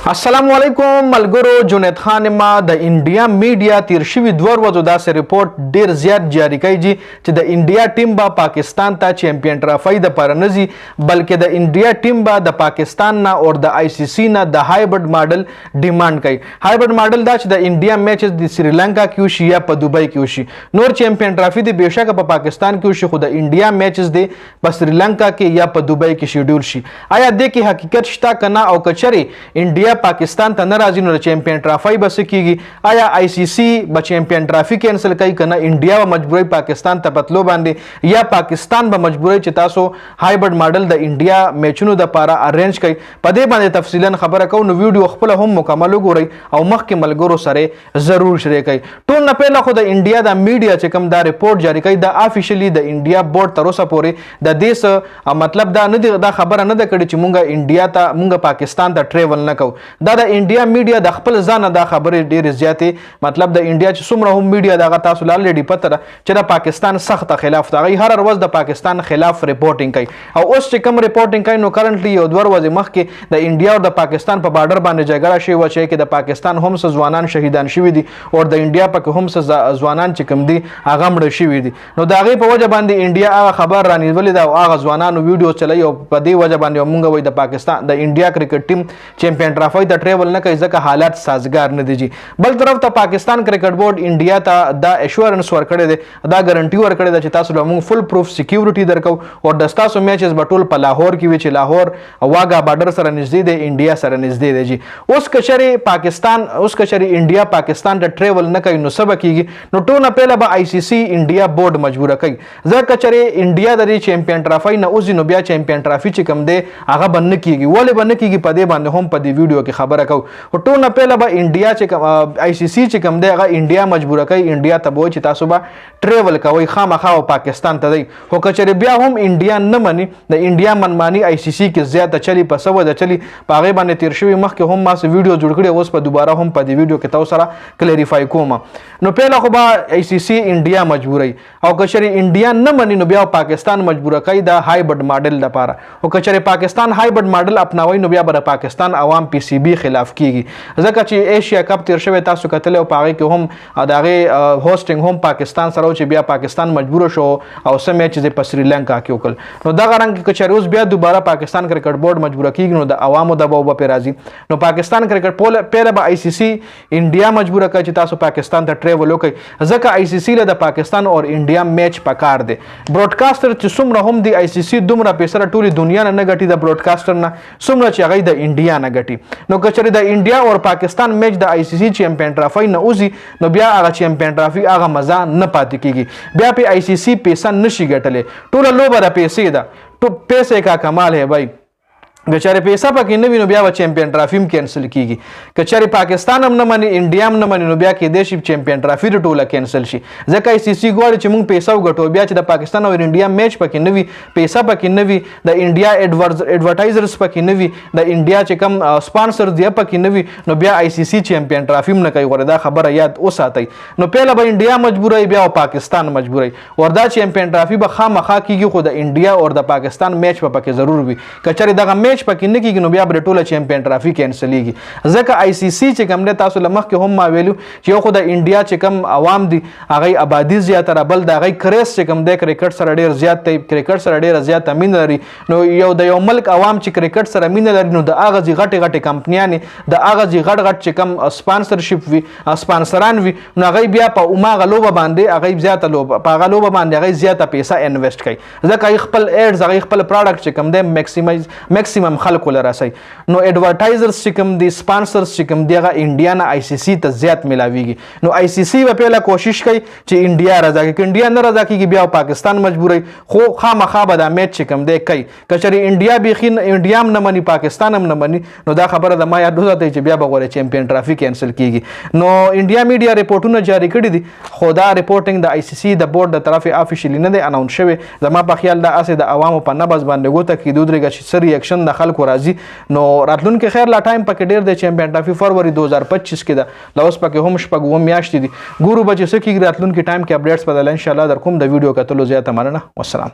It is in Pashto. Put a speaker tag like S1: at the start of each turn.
S1: السلام علیکم ملګرو. جنید خان ما د انډیا میډیا تیر شوي 2 ورځو داسې ریپورت ډیر زیات جاری کړي چې د انډیا ټیم به پاکستان ته چیمپئن ټرافي د پاره نه ځي، بلکې د انډیا ټیم به د پاکستان نه او د آی سی سی نه د هایبرډ ماډل ډیمانډ کوي. هایبرډ ماډل دا چې د انډیا میچز د سریلانکا کې وشي یا په دوبۍ کې وشي. نور چیمپئن ټرافي د بهشکه په پاکستان کې وشي، خو د انډیا میچز د په سریلانکا کې یا په دوبۍ کې شیډول شي. آیا د کې حقیقت شته کنه؟ او کچري انډیا پاکستان ته ناراضي نو چیمپئن ټرافي بس کیږي؟ آیا آی سی سی به چیمپئن ټرافي کینسل کوي کنه انډیا به مجبوري پاکستان ته پتلو باندې، یا پاکستان به مجبوري چې تاسو هایبرډ ماډل د انډیا میچونو د پاره ارینج کوي؟ په دې باندې تفصیلا خبره کوو، نو ویډیو خپل هم مکمل وګورئ او مخکې ملګرو سره ضرور شریک کړئ. ټول نه پهله خو د انډیا د میډیا چې کوم دا ریپورت جاری کوي د افیشلی د انډیا بورډ تر اوسه پورې د دې مطلب دا نه دا خبره نه ده کړې چې مونږه انډیا ته مونږه پاکستان ته ټریول نه کوو. دا د انډیا میډیا د خپل ځانه دا خبرې ډېرې زیاتې مطلب د انډیا چې څومره هم میډیا دغه تاسو آلریډي پته ده چې د پاکستان سخته خلاف ده، هغوی هر ورځ د پاکستان خلاف ریپورټینګ کوي. او اوس چې کوم ریپورټینګ کوي نو کرنټلی یو 2 ورځې مخکې د انډیا او د پاکستان په بارډر باندې جګړه شوې وه چې کې د پاکستان هم څه ځوانان شهیدان شوي دي او د انډیا پکې هم څه ځوانان چې کوم دي هغه مړه شوي دي. نو د هغې په وجه باندې انډیا هغه خبر رانیولې ده او هغه ځوانانو ویډیو چلوي او په دې وجه باندې موږ وایو د پاکستان د انډیا کرکټ ټیم چیمپئن ټرافي ته ټریول نه کوي ځکه حالات سازگار نه دي. بل طرف ته پاکستان کرکټ بورډ انډیا ته دا ایشورنس ورکړی دی، دا ګارنټي ورکړی ده چې تاسو له موږ فل پروف سکیورټي درکو او د ستاسو میچز به ټول په لاهور کې وي چې لاهور واګا بارډر سره نږدې دی، انډیا سره نږدې دی. اوس کچري انډیا پاکستان ته ټریول نه کوي نو څه به کیږي؟ نو ټول نه پهله به آی سی سی انډیا بورډ مجبوره کوي. ځکه کچري انډیا د دې چیمپئن ټرافي نه وځي نو بیا چیمپئن ټرافي چې کوم دی هغه به نه کیږي. ولې به نه کیږي؟ په دې باندې هم په دې ویډیو کې خبره کوو. ټول نه پهله به انډیا چې آی سی سی چې کوم دی هغه انډیا مجبوره کوي، انډیا ته به وایي چې تاسو به ټریول کوئ خامخا او پاکستان ته دی. خو کچري بیا هم انډیا نه مني، د انډیا منماني آی سی سی کې زیاته چلی په څه وجه چلی په هغې باندې تیر شوي مخکې هم ما څه ویډیو جوړ کړی، اوس په دوباره هم په دې ویډیو کې تاسو سره کلیریفای کوم. نو پهله خو به آی سی سی انډیا مجبوروي او کچري انډیا نه مني نو بیا پاکستان مجبوره کوي د هایبرډ ماډل لپاره. او کچري پاکستان هایبرډ ماډل اپناوي نو بیا به د پاکستان عوام پی سی بی خلاف کیږي، ځکه چې ایشیا کپ تیر شوی تاسو کتلی او په هغې کې هم د هغې هوسټینګ هم پاکستان سره و چې بیا پاکستان مجبوره شو او څه میچز یې په سریلانکا کې وکړل. نو دغه رنګ که چېرې اوس بیا دوباره پاکستان کرکټ بورډ مجبوره کېږي نو د عوامو دباو به پرې راځي. نو پاکستان کرکټ پهله به آی سی سی انډیا مجبوره کوي چې تاسو پاکستان ته ټریول وکړئ، ځکه آی سی سی له د پاکستان او انډیا میچ پکار دی. براډکاسټر چې څومره هم دی آی سی سی دومره پیسره ټولې دنیا نه ګټي د براډکاسټر نه څومره چې هغوی د انډیا نه ګټي. نو که چېرې د انډیا او پاکستان میچ د آی سی سی چیمپئن ټرافي نه وځي نو بیا هغه چیمپئن ټرافي هغه مزه نه پاتې کیږي، بیا په آی سی سی پیسه نشي ګټلی. ټوله لوبه د پیسې ده، پیسې کا کمال ہے بھائی. که چېرې پیسه پکې نه وي نو بیا به چیمپئن ټرافي هم کینسل کیږي. که چېرې پاکستان هم نه مني انډیا هم نه مني نو بیا کیدای شي چیمپئن ټرافي د ټوله کینسل شي، ځکه آی سی سی غواړي چې موږ پیسه وګټو. بیا چې د پاکستان او انډیا میچ پکې نه وي، پیسه پکې نه وي، د انډیا ایډورټایزرز پکې نه وي، د انډیا چې کوم سپانسر دی پکې نه وي، نو بیا آی سی سی چیمپئن ټرافي هم نه کوي. غواړي دا خبره یاد وساتئ. نو پهله به انډیا مجبوروي بیا پاکستان مجبوروي، وردا چیمپئن ټرافي به خامخا کیږي، خو د انډیا او د پاکستان میچ به پکې ضرور وي. که چېرې دغه میچ پکې نه کیږي نو بیا به ټوله چیمپئن ټرافي کینسلیږي، ځکه آی سی سی چې کوم دی تاسو له مخکې هم ما ویلو چې یو خو د انډیا چې کوم عوام دي هغوی آبادي زیاتره، بل د هغوی کریز چې کوم دی کرکټ سره ډېر زیات دی، کرکټ سره ډېره زیاته مینه لري. نو د یو ملک عوام چې کرکټ سره مینه لري نو د هغه ځي غټې کمپنیانې د هغه ځي غټ چې کوم سپانسرشپ وي سپانسران وي نو هغوی بیا په هماغه لوبه باندې هغوی زیاته په هغه لوبه باندې هغوی زیاته پیسه انویسټ کوي، ځکه هغوی خپل ایډز هغوی خپل پراډکټ چې کوم دی میکسیمم خلکو له رسوي. نو ایډورټایزرز چې کوم دي سپانسرز چې کوم دی هغه انډیا نه آی سی سی ته زیات ملاویږي. نو آی سی سی به پهله کوشش کوي چې انډیا رضا کړي، که انډیا نه رضا کېږي بیا پاکستان مجبوروي، خو خامخا به دا میچ چې کوم دی کوي. که چېرې انډیا بیخي انډیا هم نه مني پاکستان هم نه مني نو دا خبره د ما یاد وساتئ چې بیا به غواړي چیمپئن ټرافي کینسل کېږي. نو انډیا میډیا ریپورټونه جاری کړي دي، خو دا ریپورټینګ د آی سی سی د بورډ د طرفې افیشیلي نه دی اناونس شوی. زما په خیال دا هسې د عوامو په نبض باندې ګوته کېدو درېږه چې څه ریاکشن د خلکو راځي. نو راتلونکي خیر لا ټایم پکې ډېر دی، چیمپئن ټرافي فروری 2025 کې ده، لا اوس پکې هم شپږ اووه میاشتې دي. ګورو به چې څه کېږي راتلونکي ټایم کې اپډیټس بدله انشاءالله در کوم. د ویډیو کتلو زیاته مننه. والسلام.